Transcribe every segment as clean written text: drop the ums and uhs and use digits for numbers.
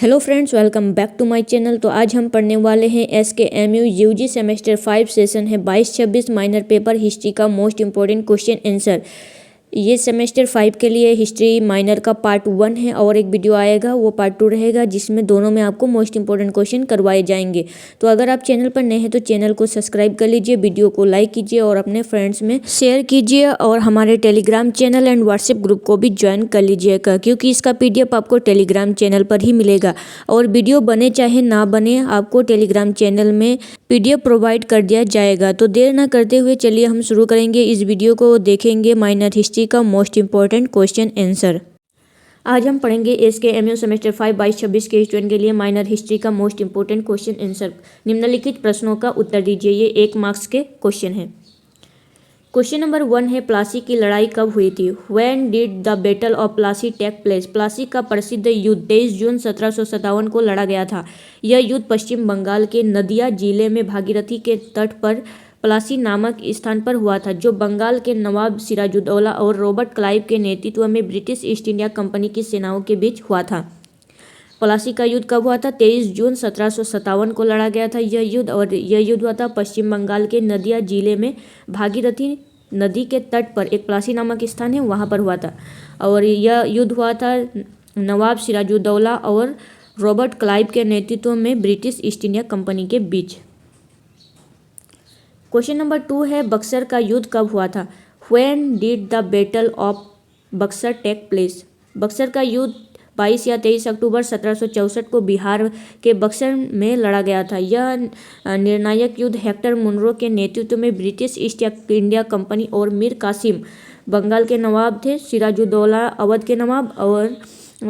Hello friends, welcome back to my channel. तो आज हम पढ़ने वाले हैं SKMU यूजी सेमेस्टर 5 सेशन है 22-26 माइनर पेपर हिस्ट्री का मोस्ट इंपॉर्टेंट क्वेश्चन आंसर। ये सेमेस्टर 5 के लिए हिस्ट्री माइनर का पार्ट 1 है और एक वीडियो आएगा वो पार्ट 2 रहेगा, जिसमें दोनों में आपको मोस्ट इंपॉर्टेंट क्वेश्चन करवाए जाएंगे। तो अगर आप चैनल पर नए हैं तो चैनल को सब्सक्राइब कर लीजिए, वीडियो को लाइक कीजिए और अपने फ्रेंड्स में शेयर कीजिए और हमारे Telegram channel and WhatsApp group को भी ज्वाइन कर लीजिएगा, क्योंकि इसका PDF आपको टेलीग्राम चैनल पर ही मिलेगा। और वीडियो बने चाहे ना बने, आपको टेलीग्राम चैनल में PDF प्रोवाइड कर दिया जाएगा। तो देर ना करते हुए चलिए हम शुरू करेंगे। इस वीडियो को देखेंगे माइनर हिस्ट्री का मोस्ट इंपॉर्टेंट क्वेश्चन आंसर। आज हम पढ़ेंगे SKMU सेमेस्टर 5 22-26 के स्टूडेंट के लिए माइनर हिस्ट्री का मोस्ट इंपॉर्टेंट क्वेश्चन आंसर। निम्नलिखित प्रश्नों का उत्तर दीजिए। ये 1 मार्क्स के क्वेश्चन है। क्वेश्चन नंबर 1 है, प्लासी की लड़ाई कब हुई थी? When did the battle of Plassey take place? Plassey का प्रसिद्ध युद्ध 23 जून 1757 को लड़ा गया था। यह युद्ध पश्चिम बंगाल के नदिया जिले में भागीरथी के तट पर प्लासी नामक स्थान पर हुआ था, जो बंगाल के नवाब सिराजुद्दौला और रॉबर्ट क्लाइव के नेतृत्व में ब्रिटिश ईस्ट इंडिया कंपनी की सेनाओं के बीच हुआ था। प्लासी का युद्ध कब हुआ था? 23 जून 1757 को लड़ा गया था यह युद्ध, और यह युद्ध हुआ था पश्चिम बंगाल के नदिया जिले में भागीरथी नदी के तट पर एक प्लासी नामक स्थान है, वहाँ पर हुआ था। और यह युद्ध हुआ था नवाब सिराजुद्दौला और रॉबर्ट क्लाइव के नेतृत्व में ब्रिटिश ईस्ट इंडिया कंपनी के बीच। क्वेश्चन नंबर 2 है, बक्सर का युद्ध कब हुआ था? When did the battle of Buxar take place? Buxar का युद्ध 22 या 23 अक्टूबर 1764 को बिहार के बक्सर में लड़ा गया था। यह निर्णायक युद्ध हेक्टर मुनरो के नेतृत्व में ब्रिटिश ईस्ट इंडिया कंपनी और मीर कासिम बंगाल के नवाब थे, सिराजुद्दौला अवध के नवाब और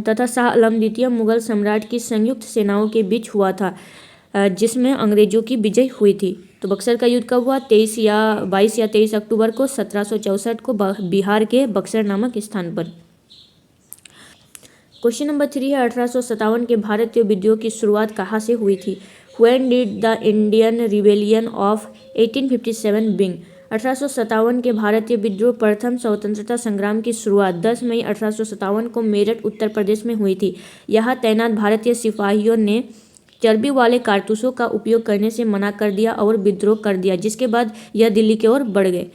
तथा शाह आलम द्वितीय मुगल सम्राट की संयुक्त सेनाओं के बीच हुआ था, जिसमें अंग्रेजों की विजय हुई थी। तो बक्सर का युद्ध कब हुआ? 22 या 23 अक्टूबर को 1764 को बिहार के बक्सर नामक स्थान पर। क्वेश्चन नंबर 3 है, 1857 के भारतीय विद्रोह की शुरुआत कहाँ से हुई थी? When did the Indian rebellion of 1857 begin? 1857 के भारतीय विद्रोह प्रथम स्वतंत्रता संग्राम की शुरुआत 10 मई 1857 को मेरठ उत्तर प्रदेश में हुई थी। यहाँ तैनात भारतीय सिपाहियों ने चर्बी वाले कारतूसों का उपयोग करने से मना कर दिया और विद्रोह कर दिया, जिसके बाद यह दिल्ली की ओर बढ़ गए।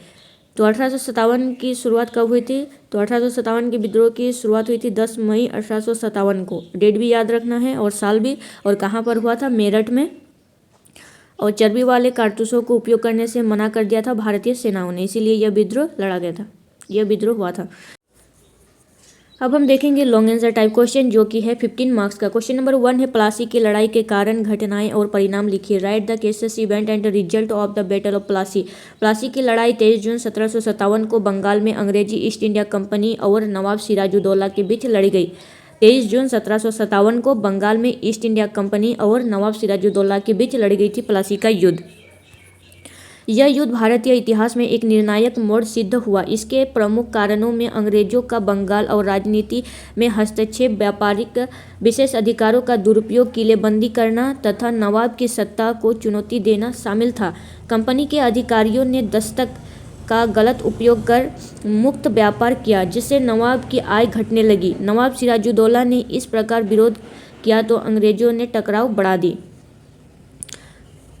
तो 1857 की शुरुआत कब हुई थी? तो 1857 के विद्रोह की शुरुआत हुई थी 10 मई 1857 को। डेट भी याद रखना है और साल भी। और कहाँ पर हुआ था? मेरठ में। और चर्बी वाले कारतूसों को उपयोग करने से मना कर दिया था भारतीय सेनाओं ने, इसीलिए यह विद्रोह लड़ा गया था, यह विद्रोह हुआ था। अब हम देखेंगे लॉन्ग आंसर टाइप क्वेश्चन, जो कि है 15 मार्क्स का। क्वेश्चन नंबर 1 है, प्लासी की लड़ाई के कारण, घटनाएं और परिणाम लिखिए। Right the cases, event and result of the battle of Plassey. Plassey की लड़ाई 23 जून 1757 को बंगाल में अंग्रेजी ईस्ट इंडिया कंपनी और नवाब सिराजुद्दौला के बीच लड़ी गई। 23 जून 1757 को बंगाल में ईस्ट इंडिया कंपनी और नवाब सिराजुद्दौला के बीच लड़ी गई थी प्लासी का युद्ध। यह युद्ध भारतीय इतिहास में एक निर्णायक मोड़ सिद्ध हुआ। इसके प्रमुख कारणों में अंग्रेजों का बंगाल और राजनीति में हस्तक्षेप, व्यापारिक विशेष अधिकारों का दुरुपयोग, किलेबंदी करना तथा नवाब की सत्ता को चुनौती देना शामिल था। कंपनी के अधिकारियों ने दस्तक का गलत उपयोग कर मुक्त व्यापार किया, जिससे नवाब की आय घटने लगी। नवाब सिराजुद्दौला ने इस प्रकार विरोध किया तो अंग्रेजों ने टकराव बढ़ा दी।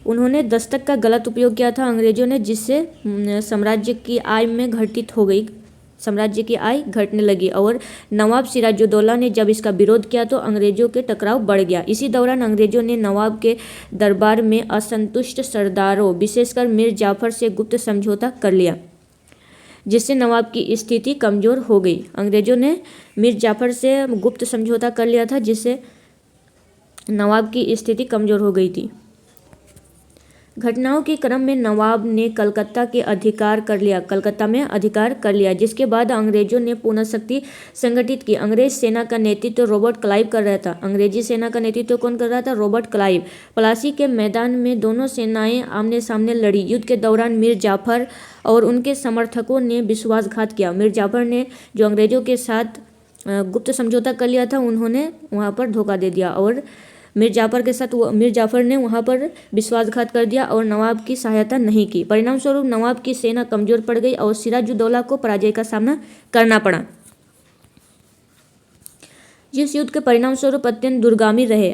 उन्होंने दस्तक का गलत उपयोग किया था अंग्रेजों ने, जिससे साम्राज्य की आय में घटित हो गई, साम्राज्य की आय घटने लगी। और नवाब सिराजुद्दौला ने जब इसका विरोध किया तो अंग्रेजों के टकराव बढ़ गया। इसी दौरान अंग्रेजों ने नवाब के दरबार में असंतुष्ट सरदारों, विशेषकर मीर जाफर से गुप्त समझौता कर लिया, जिससे नवाब की स्थिति कमजोर हो गई। अंग्रेजों ने मीर जाफर से गुप्त समझौता कर लिया था, जिससे नवाब की स्थिति कमजोर हो गई थी। घटनाओं के क्रम में नवाब ने कलकत्ता में अधिकार कर लिया, जिसके बाद अंग्रेजों ने पुनः शक्ति संगठित की। अंग्रेज सेना का नेतृत्व रॉबर्ट क्लाइव कर रहा था। अंग्रेजी सेना का नेतृत्व कौन कर रहा था? Robert Clive. प्लासी के मैदान में दोनों सेनाएं आमने सामने लड़ी। युद्ध के दौरान मीर जाफर और उनके समर्थकों ने विश्वासघात किया। मीर जाफर ने, जो अंग्रेजों के साथ गुप्त समझौता कर लिया था, उन्होंने वहाँ पर धोखा दे दिया और मीर जाफर ने वहाँ पर विश्वासघात कर दिया और नवाब की सहायता नहीं की। परिणाम स्वरूप नवाब की सेना कमजोर पड़ गई और सिराजुद्दौला को पराजय का सामना करना पड़ा। जिस युद्ध के परिणाम स्वरूप अत्यंत दूरगामी रहे।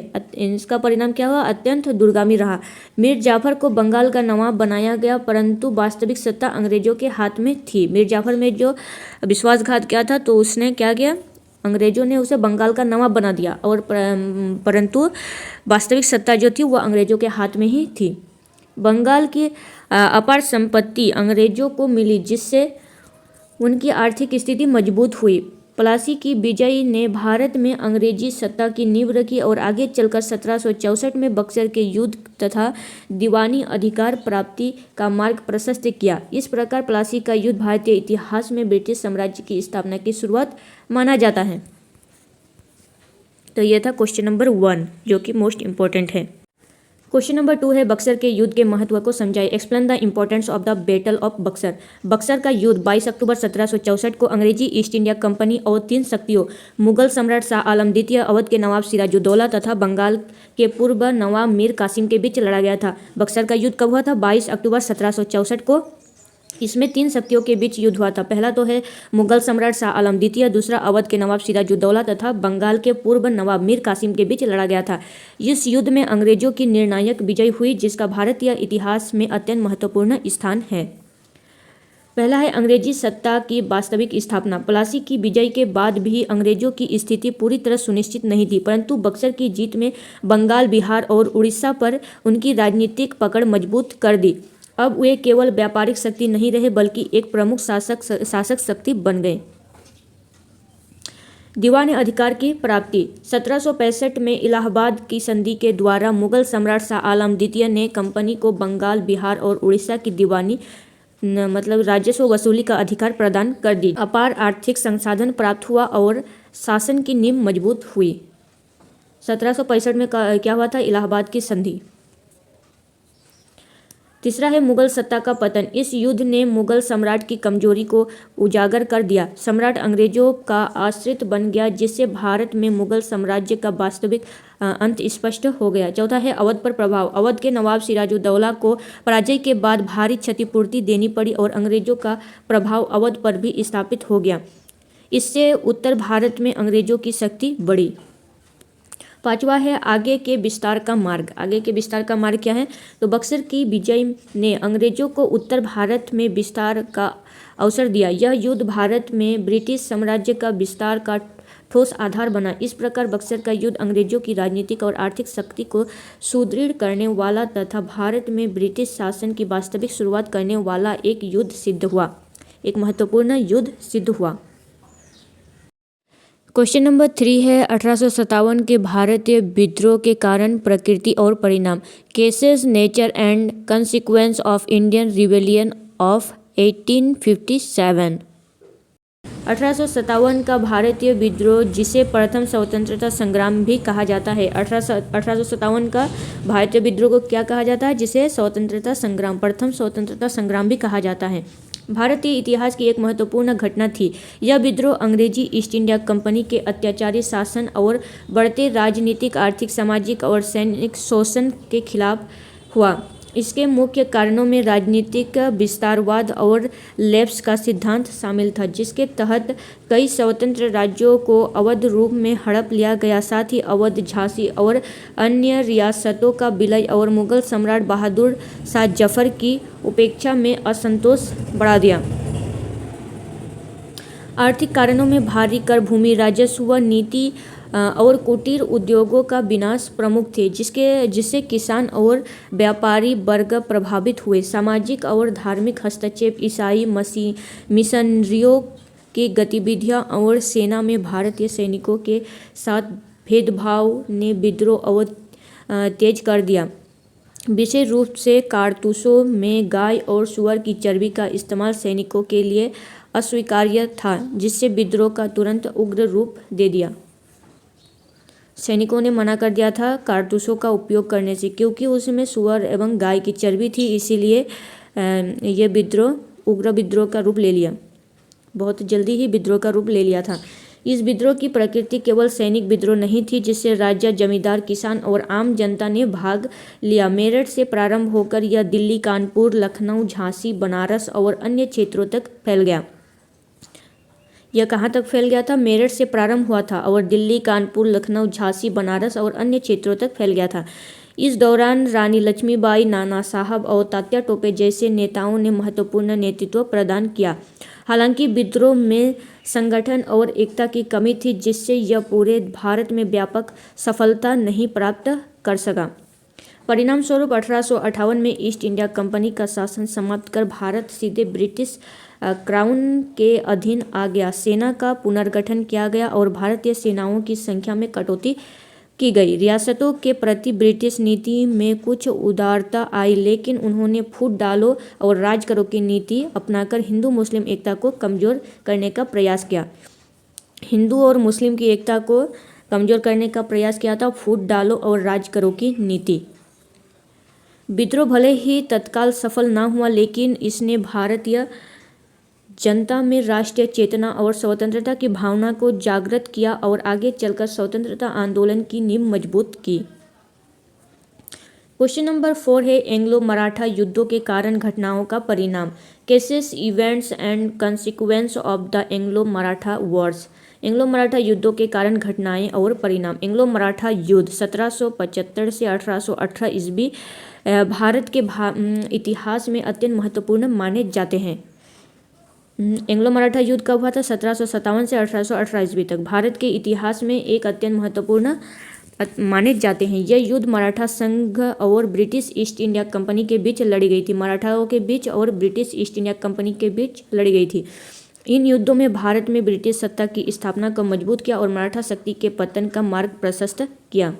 इसका परिणाम क्या हुआ? अत्यंत दूरगामी रहा। मीर जाफर को बंगाल का नवाब बनाया गया, परंतु वास्तविक सत्ता अंग्रेजों के हाथ में थी। मीर जाफर में जो विश्वासघात किया था, तो उसने क्या किया? अंग्रेजों ने उसे बंगाल का नवाब बना दिया, और परंतु वास्तविक सत्ता जो थी वह अंग्रेजों के हाथ में ही थी। बंगाल की अपार संपत्ति अंग्रेजों को मिली, जिससे उनकी आर्थिक स्थिति मजबूत हुई। प्लासी की विजय ने भारत में अंग्रेजी सत्ता की नींव रखी और आगे चलकर 1764 में बक्सर के युद्ध तथा दीवानी अधिकार प्राप्ति का मार्ग प्रशस्त किया। इस प्रकार प्लासी का युद्ध भारतीय इतिहास में ब्रिटिश साम्राज्य की स्थापना की शुरुआत माना जाता है। तो यह था क्वेश्चन नंबर 1, जो कि मोस्ट इंपॉर्टेंट है। क्वेश्चन नंबर 2 है, बक्सर के युद्ध के महत्व को समझाइए। Explain the importance of the battle of Buxar. Buxar का युद्ध 22 अक्टूबर 1764 को अंग्रेजी ईस्ट इंडिया कंपनी और 3 शक्तियों मुगल सम्राट शाह आलम द्वितीय, अवध के नवाब सिराजुद्दौला तथा बंगाल के पूर्व नवाब मीर कासिम के बीच लड़ा गया था। बक्सर का युद्ध कब हुआ था? 22 अक्टूबर 1764 को। इसमें 3 शक्तियों के बीच युद्ध हुआ था। पहला तो है मुगल सम्राट शाह आलम द्वितीय, दूसरा अवध के नवाब सिराजुद्दौला तथा बंगाल के पूर्व नवाब मीर कासिम के बीच लड़ा गया था। इस युद्ध में अंग्रेजों की निर्णायक विजय हुई, जिसका भारतीय इतिहास में अत्यंत महत्वपूर्ण स्थान है। पहला है अंग्रेजी सत्ता की वास्तविक स्थापना। प्लासी की विजय के बाद भी अंग्रेजों की स्थिति पूरी तरह सुनिश्चित नहीं थी, परंतु बक्सर की जीत में बंगाल, बिहार और उड़ीसा पर उनकी राजनीतिक पकड़ मजबूत कर दी। अब वे केवल व्यापारिक शक्ति नहीं रहे, बल्कि एक प्रमुख शासक शक्ति बन गए। दीवानी अधिकार की प्राप्ति। 1765 में इलाहाबाद की संधि के द्वारा मुगल सम्राट शाह आलम द्वितीय ने कंपनी को बंगाल, बिहार और उड़ीसा की दीवानी मतलब राजस्व वसूली का अधिकार प्रदान कर दी। अपार आर्थिक संसाधन प्राप्त हुआ और शासन की नींव मजबूत हुई। 1765 में क्या हुआ था? इलाहाबाद की संधि। तीसरा है मुगल सत्ता का पतन। इस युद्ध ने मुगल सम्राट की कमजोरी को उजागर कर दिया। सम्राट अंग्रेजों का आश्रित बन गया, जिससे भारत में मुगल साम्राज्य का वास्तविक अंत स्पष्ट हो गया। चौथा है अवध पर प्रभाव। अवध के नवाब सिराजुद्दौला को पराजय के बाद भारी क्षतिपूर्ति देनी पड़ी और अंग्रेजों का प्रभाव अवध पर भी स्थापित हो गया। इससे उत्तर भारत में अंग्रेजों की शक्ति बढ़ी। पांचवा है आगे के विस्तार का मार्ग। आगे के विस्तार का मार्ग क्या है? तो बक्सर की विजय ने अंग्रेजों को उत्तर भारत में विस्तार का अवसर दिया। यह युद्ध भारत में ब्रिटिश साम्राज्य का विस्तार का ठोस आधार बना। इस प्रकार बक्सर का युद्ध अंग्रेजों की राजनीतिक और आर्थिक शक्ति को सुदृढ़ करने वाला तथा भारत में ब्रिटिश शासन की वास्तविक शुरुआत करने वाला एक युद्ध सिद्ध हुआ, एक महत्वपूर्ण युद्ध सिद्ध हुआ। क्वेश्चन नंबर 3 है 1857 के भारतीय विद्रोह के कारण, प्रकृति और परिणाम। Cases, nature and consequence of Indian rebellion of 1857। 1857 का भारतीय विद्रोह, जिसे प्रथम स्वतंत्रता संग्राम भी कहा जाता है। 1857 का भारतीय विद्रोह को क्या कहा जाता है? जिसे स्वतंत्रता संग्राम, प्रथम स्वतंत्रता संग्राम भी कहा जाता है। भारतीय इतिहास की एक महत्वपूर्ण घटना थी। यह विद्रोह अंग्रेजी ईस्ट इंडिया कंपनी के अत्याचारी शासन और बढ़ते राजनीतिक, आर्थिक, सामाजिक और सैनिक शोषण के खिलाफ हुआ। इसके मुख्य कारणों में राजनीतिक विस्तारवाद और लेप्स का सिद्धांत शामिल था, जिसके तहत कई स्वतंत्र राज्यों को अवध रूप में हड़प लिया गया। साथ ही अवध, झांसी और अन्य रियासतों का विलय और मुगल सम्राट बहादुर शाह जफर की उपेक्षा में असंतोष बढ़ा दिया। आर्थिक कारणों में भारी कर, भूमि राजस्व नीति और कुटीर उद्योगों का विनाश प्रमुख थे, जिससे किसान और व्यापारी वर्ग प्रभावित हुए। सामाजिक और धार्मिक हस्तक्षेप, ईसाई मिशनरियों की गतिविधियां और सेना में भारतीय सैनिकों के साथ भेदभाव ने विद्रोह और तेज कर दिया। विशेष रूप से कारतूसों में गाय और सुअर की चर्बी का इस्तेमाल सैनिकों के लिए अस्वीकार्य था, जिससे विद्रोह का तुरंत उग्र रूप दे दिया। सैनिकों ने मना कर दिया था कारतूसों का उपयोग करने से, क्योंकि उसमें सुअर एवं गाय की चर्बी थी। इसीलिए ये विद्रोह उग्र विद्रोह का रूप ले लिया, बहुत जल्दी ही विद्रोह का रूप ले लिया था। इस विद्रोह की प्रकृति केवल सैनिक विद्रोह नहीं थी, जिससे राजा, जमींदार, किसान और आम जनता ने भाग लिया। मेरठ से प्रारंभ होकर यह दिल्ली, कानपुर, लखनऊ, झांसी, बनारस और अन्य क्षेत्रों तक फैल गया। यह कहाँ तक फैल गया था? मेरठ से प्रारंभ हुआ था और दिल्ली, कानपुर, लखनऊ, झांसी, बनारस और अन्य क्षेत्रों तक फैल गया था। इस दौरान रानी लक्ष्मीबाई, नाना साहब और तात्या टोपे जैसे नेताओं ने महत्वपूर्ण नेतृत्व प्रदान किया। हालांकि विद्रोह में संगठन और एकता की कमी थी, जिससे यह पूरे भारत में व्यापक सफलता नहीं प्राप्त कर सका। परिणाम स्वरूप 1858 में ईस्ट इंडिया कंपनी का शासन समाप्त कर भारत सीधे ब्रिटिश क्राउन के अधीन आ गया। सेना का पुनर्गठन किया गया और भारतीय सेनाओं की संख्या में कटौती की गई। रियासतों के प्रति ब्रिटिश नीति में कुछ उदारता आई, लेकिन उन्होंने फूट डालो और राज करो की नीति अपनाकर हिंदू मुस्लिम एकता को कमजोर करने का प्रयास किया। हिंदू और मुस्लिम की एकता को कमजोर करने का प्रयास किया था फूट डालो और राज करो की नीति। विद्रोह भले ही तत्काल सफल ना हुआ, लेकिन इसने भारतीय जनता में राष्ट्रीय चेतना और स्वतंत्रता की भावना को जागृत किया और आगे चलकर स्वतंत्रता आंदोलन की नींव मजबूत की। क्वेश्चन नंबर 4 है एंग्लो मराठा युद्धों के कारण घटनाओं का परिणाम। Cases, events and consequence of the Anglo Maratha Wars. Anglo Maratha युद्धों के कारण घटनाएं और परिणाम। एंग्लो मराठा युद्ध 1775 से 1818 ईस्वी भारत के इतिहास में अत्यंत महत्वपूर्ण माने जाते हैं। एंग्लो मराठा युद्ध कब हुआ था? 1757 से 1818 ईस्वी तक भारत के इतिहास में एक अत्यंत महत्वपूर्ण माने जाते हैं। यह युद्ध मराठा संघ और ब्रिटिश ईस्ट इंडिया कंपनी के बीच लड़ी गई थी। मराठाओं के बीच और ब्रिटिश ईस्ट इंडिया कंपनी के बीच लड़ी गई थी। इन युद्धों में भारत में ब्रिटिश सत्ता की स्थापना को मजबूत किया और मराठा शक्ति के पतन का मार्ग प्रशस्त किया।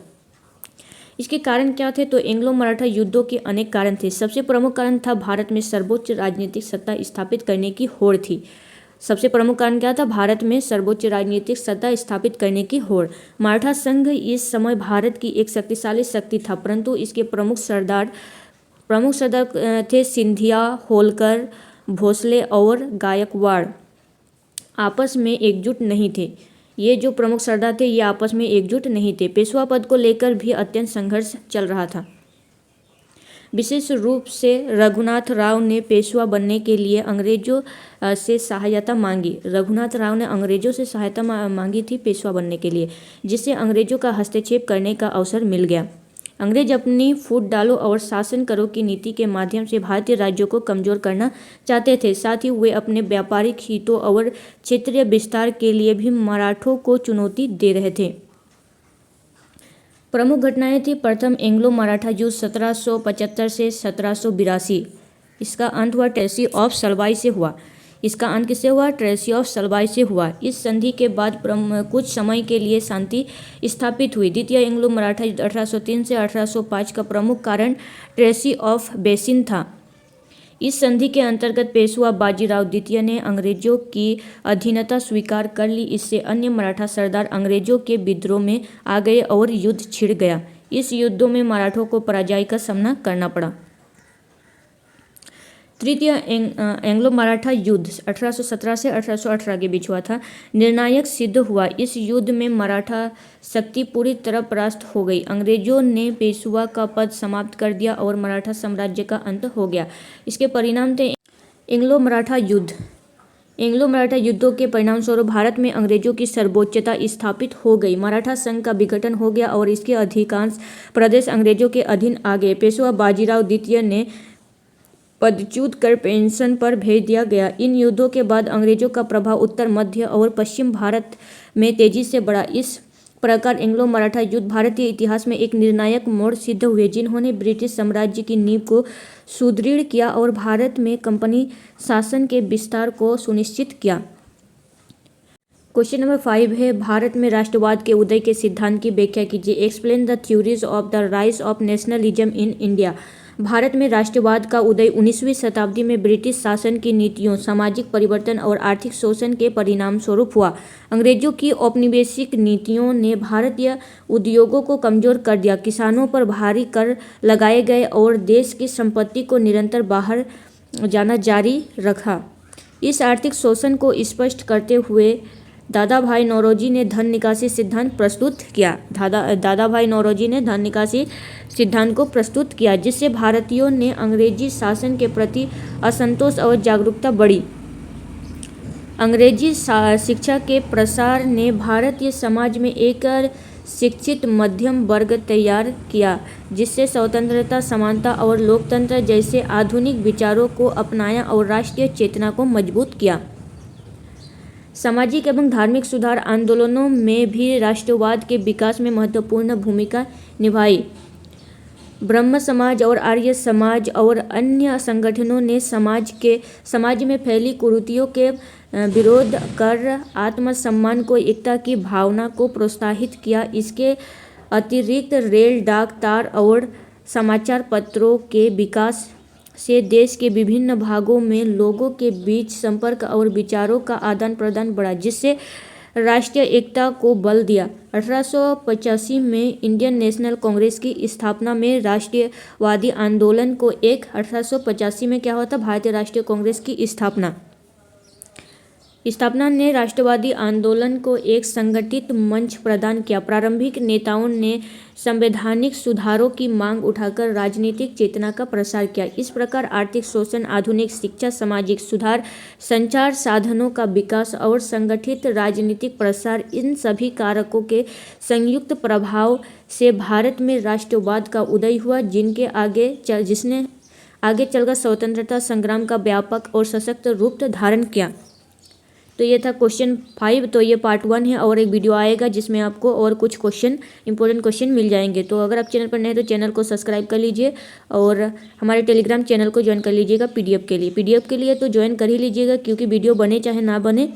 इसके कारण क्या थे? तो एंग्लो मराठा युद्धों के अनेक कारण थे। सबसे प्रमुख कारण था भारत में सर्वोच्च राजनीतिक सत्ता स्थापित करने की होड़ थी। सबसे प्रमुख कारण क्या था? भारत में सर्वोच्च राजनीतिक सत्ता स्थापित करने की होड़। मराठा संघ इस समय भारत की एक शक्तिशाली शक्ति था, परंतु इसके प्रमुख सरदार थे सिंधिया, होलकर, भोसले और गायकवाड़ आपस में एकजुट नहीं थे। ये जो प्रमुख सरदार थे ये आपस में एकजुट नहीं थे। पेशवा पद को लेकर भी अत्यंत संघर्ष चल रहा था। विशेष रूप से रघुनाथ राव ने पेशवा बनने के लिए अंग्रेजों से सहायता मांगी। रघुनाथ राव ने अंग्रेजों से सहायता मांगी थी पेशवा बनने के लिए, जिससे अंग्रेजों का हस्तक्षेप करने का अवसर मिल गया। अंग्रेज अपनी फूट डालो और शासन करो की नीति के माध्यम से भारतीय राज्यों को कमजोर करना चाहते थे। साथ ही वे अपने व्यापारिक हितों और क्षेत्रीय विस्तार के लिए भी मराठों को चुनौती दे रहे थे। प्रमुख घटनाएं थी। प्रथम, एंग्लो मराठा युद्ध 1775 से 1782। इसका अंत हुआ ट्रेसी ऑफ सलवाई से हुआ। इसका अंत किससे हुआ? ट्रेसी ऑफ सलवाई से हुआ। इस संधि के बाद कुछ समय के लिए शांति स्थापित हुई। द्वितीय एंग्लो मराठा युद्ध 1803 से 1805 का प्रमुख कारण ट्रेसी ऑफ बेसिन था। इस संधि के अंतर्गत पेशवा बाजीराव द्वितीय ने अंग्रेजों की अधीनता स्वीकार कर ली। इससे अन्य मराठा सरदार अंग्रेजों के विद्रोह में आ गए और युद्ध छिड़ गया। इस युद्धों में मराठों को पराजय का सामना करना पड़ा। तृतीय एंग्लो मराठा युद्ध 1817 से 1818 के बीच हुआ था। निर्णायक सिद्ध हुआ। इस युद्ध में मराठा शक्ति पूरी तरह परास्त हो गई। अंग्रेजों ने पेशवा का पद समाप्त कर दिया और मराठा साम्राज्य का अंत हो गया। इसके परिणाम थे एंग्लो मराठा युद्ध। एंग्लो मराठा युद्धों के परिणाम स्वरूप भारत में अंग्रेजों की सर्वोच्चता स्थापित हो गई। मराठा संघ का विघटन हो गया और इसके अधिकांश प्रदेश अंग्रेजों के अधीन आ गए। पेशवा बाजीराव द्वितीय ने पदच्युत कर पेंशन पर भेज दिया गया। इन युद्धों के बाद अंग्रेजों का प्रभाव उत्तर, मध्य और पश्चिम भारत में तेजी से बढ़ा। इस प्रकार एंग्लो मराठा युद्ध भारतीय इतिहास में एक निर्णायक मोड़ सिद्ध हुए, जिन्होंने ब्रिटिश साम्राज्य की नींव को सुदृढ़ किया और भारत में कंपनी शासन के विस्तार को सुनिश्चित किया। क्वेश्चन नंबर 5 है भारत में राष्ट्रवाद के उदय के सिद्धांत की व्याख्या कीजिए। Explain the theories of the rise of nationalism in India. Bharat में राष्ट्रवाद का उदय 19वीं शताब्दी में ब्रिटिश शासन की नीतियों, सामाजिक परिवर्तन और आर्थिक शोषण के परिणाम स्वरूप हुआ। अंग्रेजों की औपनिवेशिक नीतियों ने भारतीय उद्योगों को कमजोर कर दिया। किसानों पर भारी कर लगाए गए और देश की संपत्ति को निरंतर बाहर जाना जारी रखा। इस आर्थिक शोषण को स्पष्ट करते हुए दादा भाई नौरोजी ने धन निकासी सिद्धांत प्रस्तुत किया। दादा भाई नौरोजी ने धन निकासी सिद्धांत को प्रस्तुत किया, जिससे भारतीयों ने अंग्रेजी शासन के प्रति असंतोष और जागरूकता बढ़ी। अंग्रेजी शिक्षा के प्रसार ने भारतीय समाज में एक शिक्षित मध्यम वर्ग तैयार किया, जिससे स्वतंत्रता, समानता और लोकतंत्र जैसे आधुनिक विचारों को अपनाया और राष्ट्रीय चेतना को मजबूत किया। सामाजिक एवं धार्मिक सुधार आंदोलनों में भी राष्ट्रवाद के विकास में महत्वपूर्ण भूमिका निभाई। ब्रह्म समाज और आर्य समाज और अन्य संगठनों ने समाज में फैली कुरीतियों के विरोध कर आत्मसम्मान को एकता की भावना को प्रोत्साहित किया। इसके अतिरिक्त रेल, डाक, तार और समाचार पत्रों के विकास से देश के विभिन्न भागों में लोगों के बीच संपर्क और विचारों का आदान प्रदान बढ़ा, जिससे राष्ट्रीय एकता को बल दिया। 1885 में इंडियन नेशनल कांग्रेस की स्थापना में राष्ट्रवादी आंदोलन को 1885 में क्या हुआ था? भारतीय राष्ट्रीय कांग्रेस की स्थापना ने राष्ट्रवादी आंदोलन को एक संगठित मंच प्रदान किया। प्रारंभिक नेताओं ने संवैधानिक सुधारों की मांग उठाकर राजनीतिक चेतना का प्रसार किया। इस प्रकार आर्थिक शोषण, आधुनिक शिक्षा, सामाजिक सुधार, संचार साधनों का विकास और संगठित राजनीतिक प्रसार, इन सभी कारकों के संयुक्त प्रभाव से भारत में राष्ट्रवाद का उदय हुआ, जिसने आगे चलकर स्वतंत्रता संग्राम का व्यापक और सशक्त रूप धारण किया। तो ये था क्वेश्चन 5। तो ये पार्ट 1 है और एक वीडियो आएगा जिसमें आपको और कुछ इंपॉर्टेंट क्वेश्चन मिल जाएंगे। तो अगर आप चैनल पर नए हैं तो चैनल को सब्सक्राइब कर लीजिए और हमारे टेलीग्राम चैनल को ज्वाइन कर लीजिएगा पीडीएफ के लिए तो ज्वाइन कर ही लीजिएगा, क्योंकि वीडियो बने चाहे ना बने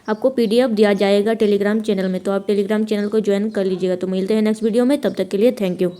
आपको पीडीएफ दिया जाएगा टेलीग्राम चैनल में। तो आप टेलीग्राम चैनल को ज्वाइन कर लीजिएगा। तो मिलते हैं नेक्स्ट वीडियो में, तब तक के लिए थैंक यू।